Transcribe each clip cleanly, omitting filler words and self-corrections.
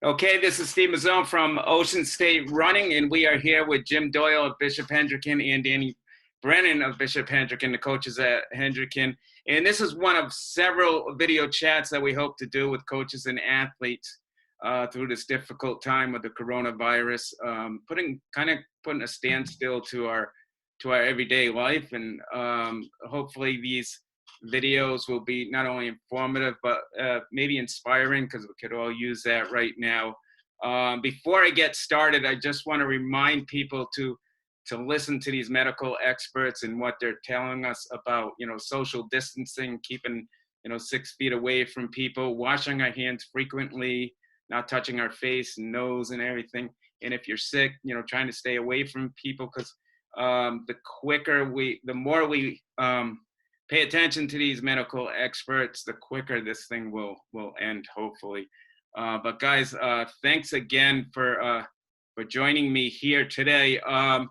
Okay, this is Steve Mazzone from Ocean State Running, and we are here with Jim Doyle of Bishop Hendricken and Danny Brennan of Bishop Hendricken, the coaches at Hendricken. And this is one of several video chats that we hope to do with coaches and athletes through this difficult time with the coronavirus, putting a standstill to our everyday life. And hopefully these videos will be not only informative, but maybe inspiring, because we could all use that right now. Before I get started, I just want to remind people to listen to these medical experts and what they're telling us about, social distancing, keeping, 6 feet away from people, washing our hands frequently, not touching our face and nose and everything. And if you're sick, trying to stay away from people, because the more we pay attention to these medical experts, the quicker this thing will end, hopefully. But guys, thanks again for joining me here today. I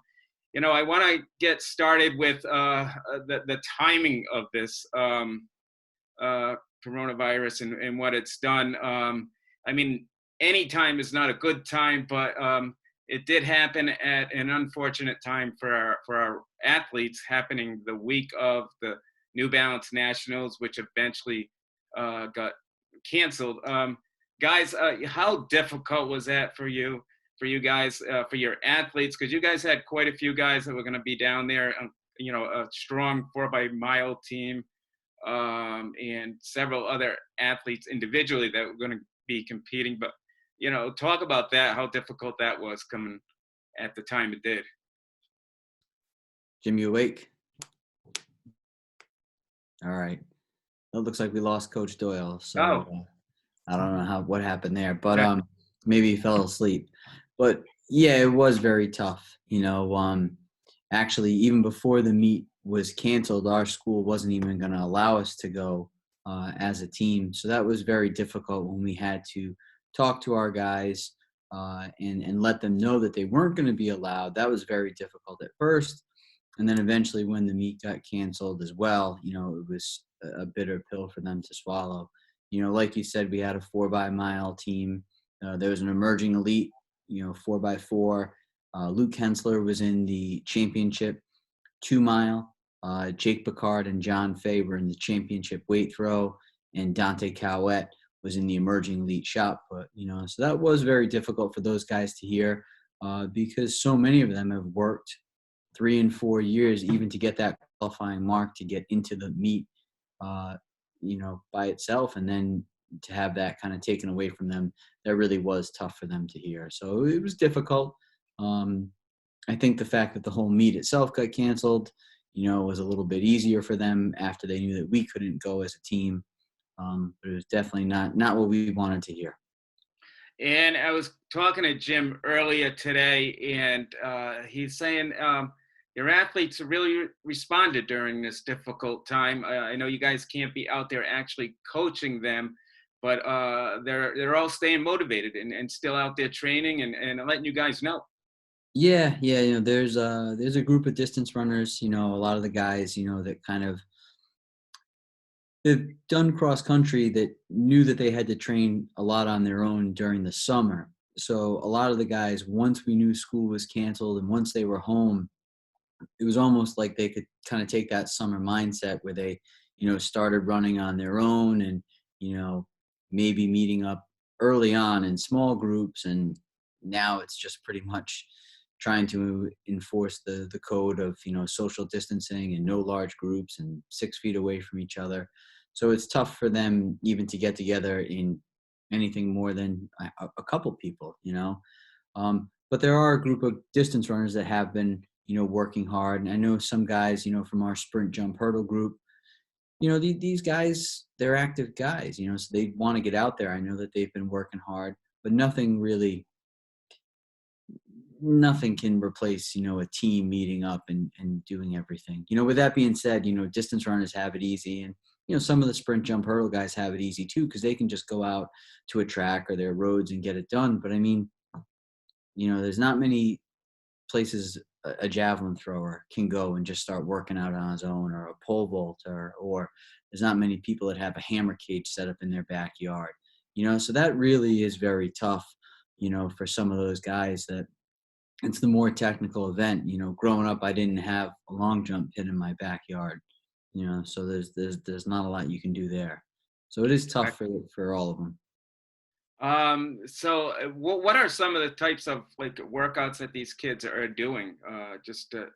want to get started with the timing of this coronavirus and what it's done. Any time is not a good time, but it did happen at an unfortunate time for our athletes, happening the week of the New Balance Nationals, which eventually got canceled. Guys, how difficult was that for you guys, for your athletes? Because you guys had quite a few guys that were going to be down there, a strong 4x-mile team, and several other athletes individually that were going to be competing. But, talk about that, how difficult that was coming at the time it did. Jim, you awake? All right. It looks like we lost Coach Doyle. So I don't know what happened there, but maybe he fell asleep. But yeah, it was very tough. Actually, even before the meet was canceled, our school wasn't even going to allow us to go as a team. So that was very difficult when we had to talk to our guys and let them know that they weren't going to be allowed. That was very difficult at first. And then eventually when the meet got canceled as well, it was a bitter pill for them to swallow. Like you said, we had a 4x-mile team. There was an emerging elite, 4x4. Luke Hensler was in the championship 2-mile. Jake Picard and John Fay were in the championship weight throw. And Dante Cowett was in the emerging elite shot put. So that was very difficult for those guys to hear because so many of them have worked 3 and 4 years even to get that qualifying mark to get into the meet, by itself, and then to have that kind of taken away from them, that really was tough for them to hear. So it was difficult. I think the fact that the whole meet itself got canceled, was a little bit easier for them after they knew that we couldn't go as a team. But it was definitely not what we wanted to hear. And I was talking to Jim earlier today, and he's saying your athletes really responded during this difficult time. I know you guys can't be out there actually coaching them, but they're all staying motivated and still out there training and letting you guys know. Yeah. There's a group of distance runners. A lot of the guys, that they've done cross country that knew that they had to train a lot on their own during the summer. So a lot of the guys, once we knew school was canceled and once they were home, it was almost like they could kind of take that summer mindset where they, started running on their own and, maybe meeting up early on in small groups. And now it's just pretty much trying to enforce the code of, social distancing and no large groups and 6 feet away from each other. So it's tough for them even to get together in anything more than a couple people, But there are a group of distance runners that have been, working hard. And I know some guys, from our sprint jump hurdle group, these guys, they're active guys, so they want to get out there. I know that they've been working hard, but nothing can replace, a team meeting up and doing everything. With that being said, distance runners have it easy. And, some of the sprint jump hurdle guys have it easy too, because they can just go out to a track or their roads and get it done. But there's not many places a javelin thrower can go and just start working out on his own, or a pole vaulter, or there's not many people that have a hammer cage set up in their backyard, so that really is very tough. for some of those guys that it's the more technical event. Growing up, I didn't have a long jump pit in my backyard, so there's not a lot you can do there. So it is tough for all of them. So what are some of the types of like workouts that these kids are doing, just to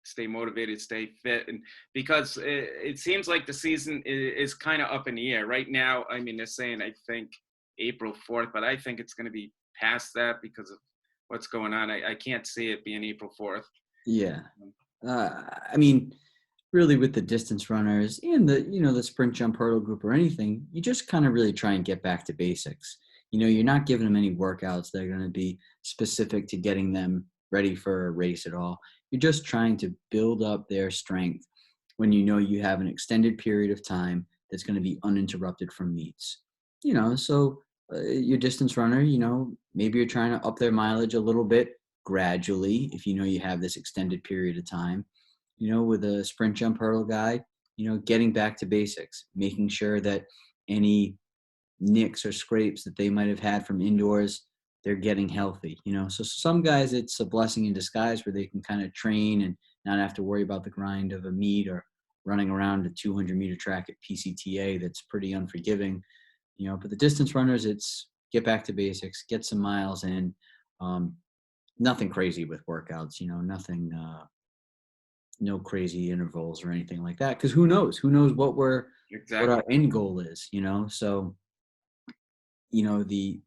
stay motivated, stay fit? And because it seems like the season is kind of up in the air right now. I mean, they're saying, I think April 4th, but I think it's going to be past that because of what's going on. I can't see it being April 4th. Yeah. I mean, really with the distance runners and the sprint, jump, hurdle group or anything, you just kind of really try and get back to basics. You're not giving them any workouts that are going to be specific to getting them ready for a race at all. You're just trying to build up their strength when you have an extended period of time that's going to be uninterrupted from meets. So your distance runner, maybe you're trying to up their mileage a little bit gradually if you have this extended period of time. With a sprint, jump, hurdle guy, getting back to basics, making sure that any nicks or scrapes that they might have had from indoors, they're getting healthy. So some guys, it's a blessing in disguise where they can kind of train and not have to worry about the grind of a meet or running around a 200-meter track at PCTA that's pretty unforgiving. But the distance runners, it's get back to basics, get some miles in. Nothing crazy with workouts, nothing, no crazy intervals or anything like that. Because who knows what our end goal is, So, the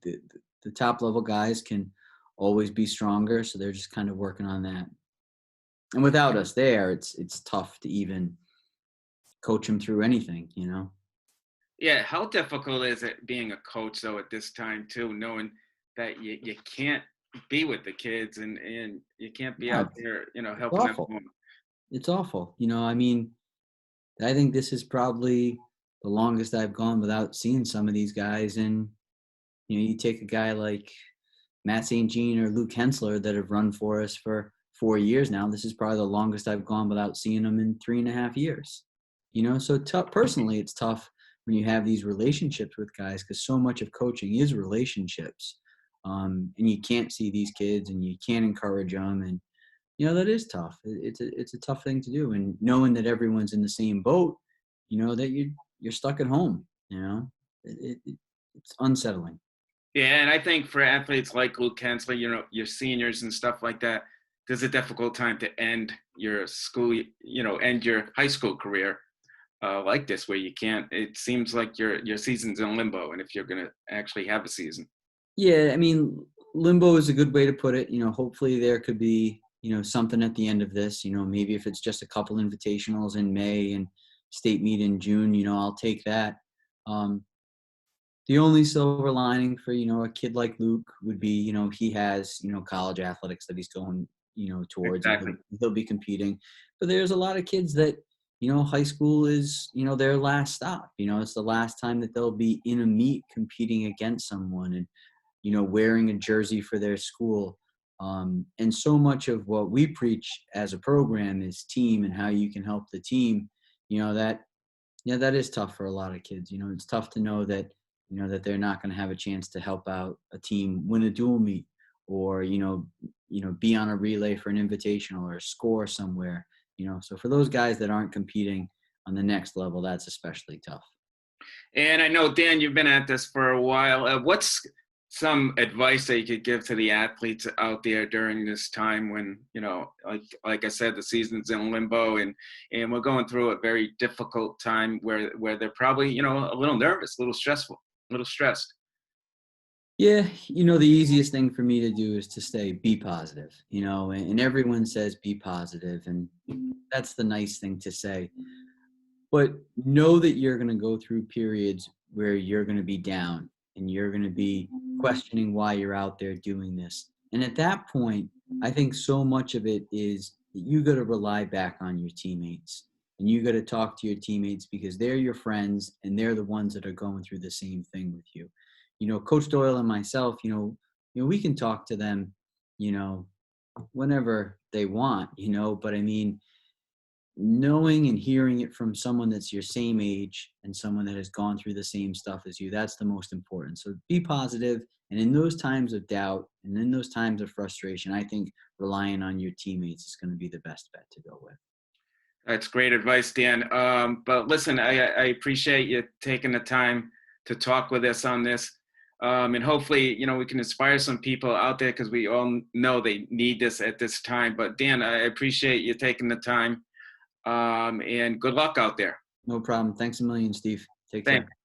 top level guys can always be stronger. So they're just kind of working on that. And without us there, it's tough to even coach them through anything, Yeah, how difficult is it being a coach though at this time too, knowing that you can't be with the kids and you can't be out there, helping them along? It's awful. I mean, I think this is probably the longest I've gone without seeing some of these guys. And, you take a guy like Matt St. Jean or Luke Hensler that have run for us for 4 years now. This is probably the longest I've gone without seeing them in 3.5 years. So personally, it's tough when you have these relationships with guys because so much of coaching is relationships. And you can't see these kids and you can't encourage them. And, that is tough. It's a tough thing to do. And knowing that everyone's in the same boat, that you're stuck at home, it's unsettling. Yeah, and I think for athletes like Luke Hensler, your seniors and stuff like that, there's a difficult time to end your school, end your high school career like this, where you can't. It seems like your season's in limbo, and if you're going to actually have a season. Yeah, I mean, limbo is a good way to put it. Hopefully there could be, something at the end of this. Maybe if it's just a couple invitationals in May and state meet in June, I'll take that. The only silver lining for, a kid like Luke would be, he has, college athletics that he's going, towards. Exactly. And he'll be competing. But there's a lot of kids that, high school is, their last stop. It's the last time that they'll be in a meet competing against someone and, wearing a jersey for their school. And so much of what we preach as a program is team and how you can help the team, that is tough for a lot of kids. It's tough to know that, that they're not going to have a chance to help out a team win a dual meet or, be on a relay for an invitational or score somewhere, so for those guys that aren't competing on the next level, that's especially tough. And I know, Dan, you've been at this for a while. What's some advice that you could give to the athletes out there during this time when, like I said, the season's in limbo and we're going through a very difficult time where they're probably, a little nervous, a little stressful, a little stressed? Yeah, the easiest thing for me to do is to be positive, and everyone says be positive, and that's the nice thing to say. But know that you're going to go through periods where you're going to be down and you're going to be questioning why you're out there doing this. And at that point, I think so much of it is that you got to rely back on your teammates and you got to talk to your teammates because they're your friends and they're the ones that are going through the same thing with you. Coach Doyle and myself, we can talk to them, whenever they want, but I mean, knowing and hearing it from someone that's your same age and someone that has gone through the same stuff as you, that's the most important. So be positive. And in those times of doubt and in those times of frustration, I think relying on your teammates is going to be the best bet to go with. That's great advice, Dan. But listen, I appreciate you taking the time to talk with us on this. And hopefully, we can inspire some people out there, because we all know they need this at this time. But Dan, I appreciate you taking the time, and good luck out there. No problem. Thanks a million, Steve. Take Thanks. care.